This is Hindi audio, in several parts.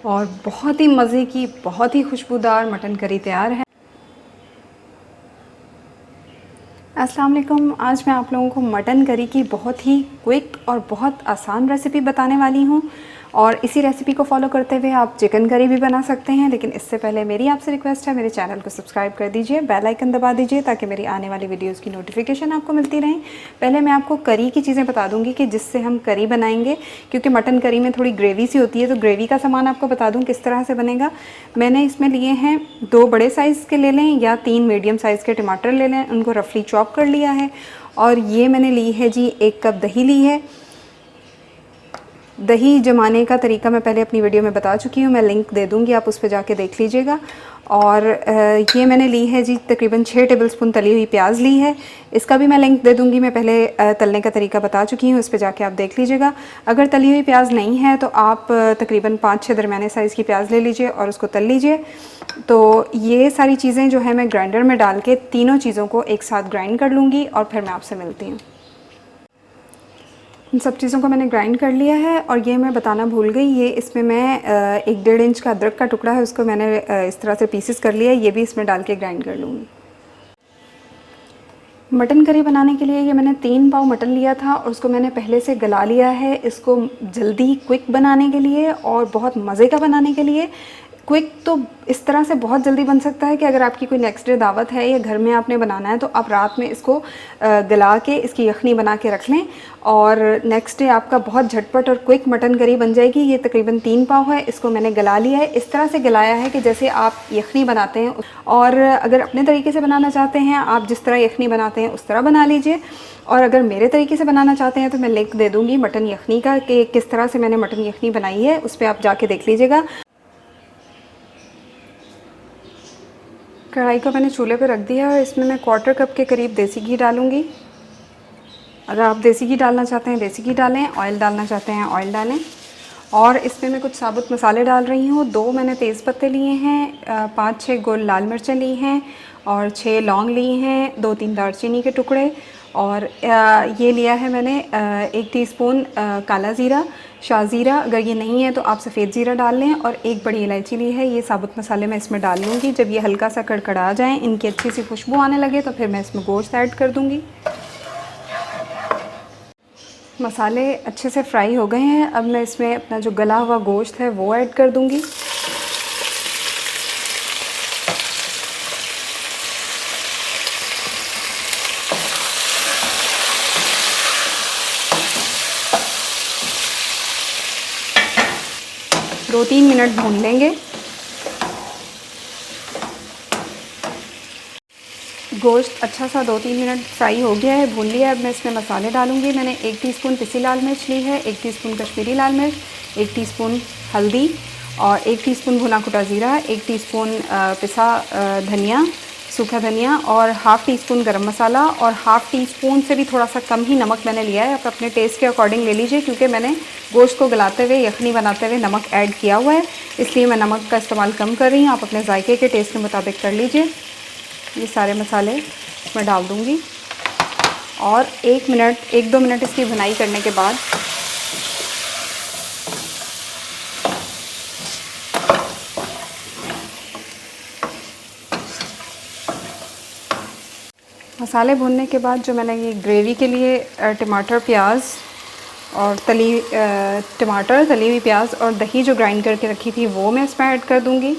और बहुत ही मज़े की, बहुत ही खुशबूदार मटन करी तैयार है। अस्सलाम वालेकुम। आज मैं आप लोगों को मटन करी की बहुत ही क्विक और बहुत आसान रेसिपी बताने वाली हूँ, और इसी रेसिपी को फॉलो करते हुए आप चिकन करी भी बना सकते हैं। लेकिन इससे पहले मेरी आपसे रिक्वेस्ट है, मेरे चैनल को सब्सक्राइब कर दीजिए, बेल आइकन दबा दीजिए ताकि मेरी आने वाली वीडियोस की नोटिफिकेशन आपको मिलती रहें। पहले मैं आपको करी की चीज़ें बता दूँगी कि जिससे हम करी बनाएंगे, क्योंकि मटन करी में थोड़ी ग्रेवी सी होती है, तो ग्रेवी का सामान आपको बता दूँ किस तरह से बनेगा। मैंने इसमें लिए हैं 2 बड़े साइज़ के ले लें या 3 मीडियम साइज़ के टमाटर ले लें, उनको रफली चॉप कर लिया है। और ये मैंने ली है जी 1 कप दही ली है। दही जमाने का तरीका मैं पहले अपनी वीडियो में बता चुकी हूँ, मैं लिंक दे दूँगी, आप उस पर जाके देख लीजिएगा। और ये मैंने ली है जी तकरीबन 6 टेबलस्पून तली हुई प्याज ली है, इसका भी मैं लिंक दे दूँगी। मैं पहले तलने का तरीका बता चुकी हूँ, इस पर जाके आप देख लीजिएगा। अगर तली हुई प्याज नहीं है तो आप तकरीबन 5-6 दरमियाने साइज़ की प्याज ले लीजिए और उसको तल लीजिए। तो ये सारी चीज़ें जो है मैं ग्राइंडर में डाल के तीनों चीज़ों को एक साथ ग्राइंड कर लूँगी और फिर मैं आपसे मिलती हूँ। इन सब चीज़ों को मैंने ग्राइंड कर लिया है। और ये मैं बताना भूल गई, ये इसमें मैं 1-1.5 इंच का अदरक का टुकड़ा है, उसको मैंने इस तरह से पीसेस कर लिया है, ये भी इसमें डाल के ग्राइंड कर लूँगी। मटन करी बनाने के लिए ये मैंने 3 पाव मटन लिया था और उसको मैंने पहले से गला लिया है, इसको जल्दी क्विक बनाने के लिए और बहुत मज़े का बनाने के लिए। क्विक तो इस तरह से बहुत जल्दी बन सकता है कि अगर आपकी कोई नेक्स्ट डे दावत है या घर में आपने बनाना है तो आप रात में इसको गला के इसकी यखनी बना के रख लें और नेक्स्ट डे आपका बहुत झटपट और क्विक मटन करी बन जाएगी। ये तकरीबन 3 पाव है, इसको मैंने गला लिया है। इस तरह से गलाया है कि जैसे आप यखनी बनाते हैं, और अगर अपने तरीके से बनाना चाहते हैं, आप जिस तरह यखनी बनाते हैं उस तरह बना लीजिए। और अगर मेरे तरीके से बनाना चाहते हैं तो मैं लिंक दे दूँगी मटन यखनी का कि किस तरह से मैंने मटन यखनी बनाई है, उस पर आप जाके देख लीजिएगा। कढ़ाई को मैंने चूल्हे पर रख दिया और इसमें मैं 1/4 कप के करीब देसी घी डालूँगी। अगर आप देसी घी डालना चाहते हैं देसी घी डालें, ऑयल डालना चाहते हैं ऑयल डालें। और इसमें मैं कुछ साबुत मसाले डाल रही हूँ। 2 मैंने तेज़पत्ते लिए हैं, 5-6 गोल लाल मिर्चें ली हैं और 6 लौंग ली हैं, 2-3 दालचीनी के टुकड़े। और ये लिया है मैंने 1 टीस्पून काला ज़ीरा, शाहज़ीरा, अगर ये नहीं है तो आप सफ़ेद ज़ीरा डाल लें, और 1 बड़ी इलायची ली है। ये साबुत मसाले मैं इसमें डाल लूँगी। जब ये हल्का सा कड़कड़ा जाए, इनकी अच्छी सी खुशबू आने लगे, तो फिर मैं इसमें गोश्त ऐड कर दूँगी। मसाले अच्छे से फ्राई हो गए हैं, अब मैं इसमें अपना जो गला हुआ गोश्त है वो ऐड कर दूँगी। दो 3 मिनट भून लेंगे। गोश्त अच्छा सा 2-3 मिनट फ्राई हो गया है, भून लिया है। अब मैं इसमें मसाले डालूँगी। मैंने 1 टीस्पून पिसी लाल मिर्च ली है, 1 टीस्पून कश्मीरी लाल मिर्च, 1 टीस्पून हल्दी और 1 टीस्पून भुना कुटा ज़ीरा, 1 टीस्पून पिसा धनिया, सूखा धनिया और हाफ़ टीस्पून गरम मसाला और हाफ़ टीस्पून से भी थोड़ा सा कम ही नमक मैंने लिया है। आप अपने टेस्ट के अकॉर्डिंग ले लीजिए, क्योंकि मैंने गोश्त को गलाते हुए, यखनी बनाते हुए नमक ऐड किया हुआ है, इसलिए मैं नमक का इस्तेमाल कम कर रही हूँ। आप अपने जायके के टेस्ट के मुताबिक कर लीजिए। ये सारे मसाले इसमें डाल दूँगी और 1-2 मिनट इसकी भुनाई करने के बाद मसाले भूनने के बाद जो मैंने ये ग्रेवी के लिए टमाटर, प्याज और टमाटर, तली हुई प्याज और दही जो ग्राइंड करके रखी थी वो मैं इसमें ऐड कर दूँगी।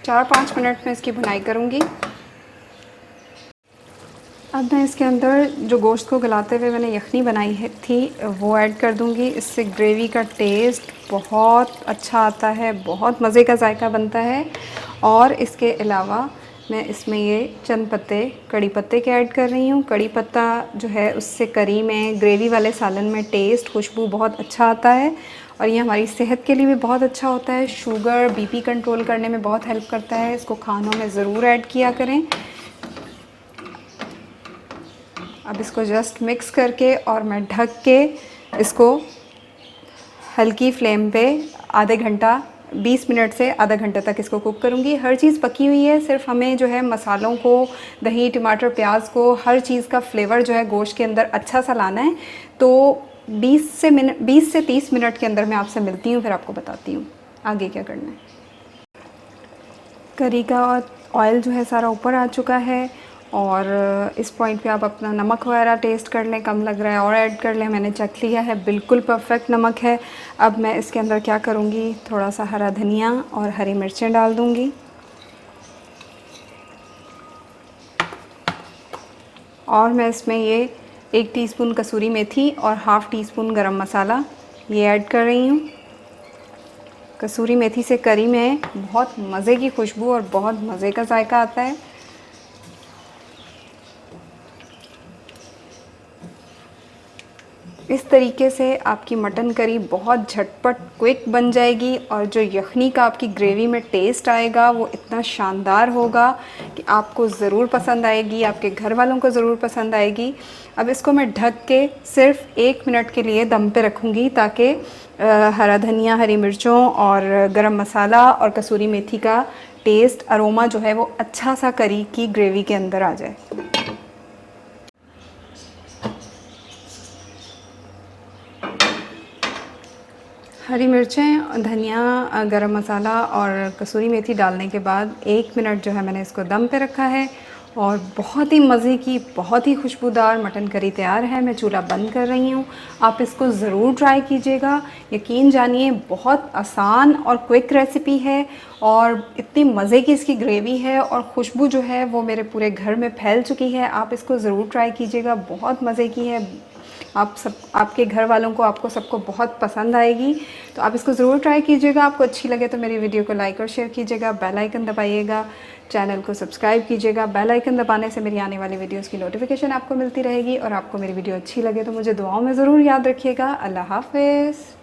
चार 5 मिनट में इसकी भुनाई करूँगी। अब मैं इसके अंदर जो गोश्त को गलाते हुए मैंने यखनी बनाई है थी वो ऐड कर दूँगी। इससे ग्रेवी का टेस्ट बहुत अच्छा आता है, बहुत मज़े का जायका बनता है। और इसके अलावा मैं इसमें ये चंद पत्ते कड़ी पत्ते के ऐड कर रही हूँ। कड़ी पत्ता जो है उससे करी में, ग्रेवी वाले सालन में टेस्ट, खुशबू बहुत अच्छा आता है और ये हमारी सेहत के लिए भी बहुत अच्छा होता है। शुगर, बीपी कंट्रोल करने में बहुत हेल्प करता है। इसको खानों में ज़रूर ऐड किया करें। अब इसको जस्ट मिक्स करके और मैं ढक के इसको हल्की फ्लेम पे आधे घंटा 20 मिनट से आधा घंटे तक इसको कुक करूँगी। हर चीज़ पकी हुई है, सिर्फ हमें जो है मसालों को, दही, टमाटर, प्याज को, हर चीज़ का फ्लेवर जो है गोश्त के अंदर अच्छा सा लाना है। तो 20 से 30 मिनट के अंदर मैं आपसे मिलती हूँ, फिर आपको बताती हूँ आगे क्या करना है। करी का ऑयल जो है सारा ऊपर आ चुका है और इस पॉइंट पे आप अपना नमक वगैरह टेस्ट कर लें, कम लग रहा है और ऐड कर लें। मैंने चख लिया है, बिल्कुल परफेक्ट नमक है। अब मैं इसके अंदर क्या करूँगी, थोड़ा सा हरा धनिया और हरी मिर्चें डाल दूँगी और मैं इसमें ये 1 टीस्पून कसूरी मेथी और हाफ़ टी स्पून गरम मसाला ये ऐड कर रही हूँ। कसूरी मेथी से करी में बहुत मज़े की खुशबू और बहुत मज़े का जायका आता है। इस तरीके से आपकी मटन करी बहुत झटपट क्विक बन जाएगी और जो यखनी का आपकी ग्रेवी में टेस्ट आएगा वो इतना शानदार होगा कि आपको ज़रूर पसंद आएगी, आपके घर वालों को ज़रूर पसंद आएगी। अब इसको मैं ढक के सिर्फ 1 मिनट के लिए दम पे रखूँगी ताकि हरा धनिया, हरी मिर्चों और गरम मसाला और कसूरी मेथी का टेस्ट, अरोमा जो है वो अच्छा सा करी की ग्रेवी के अंदर आ जाए। हरी मिर्चें, धनिया, गरम मसाला और कसूरी मेथी डालने के बाद 1 मिनट जो है मैंने इसको दम पे रखा है और बहुत ही मज़े की, बहुत ही खुशबूदार मटन करी तैयार है। मैं चूल्हा बंद कर रही हूँ। आप इसको ज़रूर ट्राई कीजिएगा। यकीन जानिए बहुत आसान और क्विक रेसिपी है और इतनी मज़े की इसकी ग्रेवी है और खुशबू जो है वो मेरे पूरे घर में फैल चुकी है। आप इसको ज़रूर ट्राई कीजिएगा, बहुत मज़े की है। आप सब, आपके घर वालों को, आपको सबको बहुत पसंद आएगी। तो आप इसको ज़रूर ट्राई कीजिएगा। आपको अच्छी लगे तो मेरी वीडियो को लाइक और शेयर कीजिएगा, बेल आइकन दबाइएगा, चैनल को सब्सक्राइब कीजिएगा। बेल आइकन दबाने से मेरी आने वाली वीडियोस की नोटिफिकेशन आपको मिलती रहेगी और आपको मेरी वीडियो अच्छी लगे तो मुझे दुआओं में ज़रूर याद रखिएगा। अल्लाह हाफ़िज़।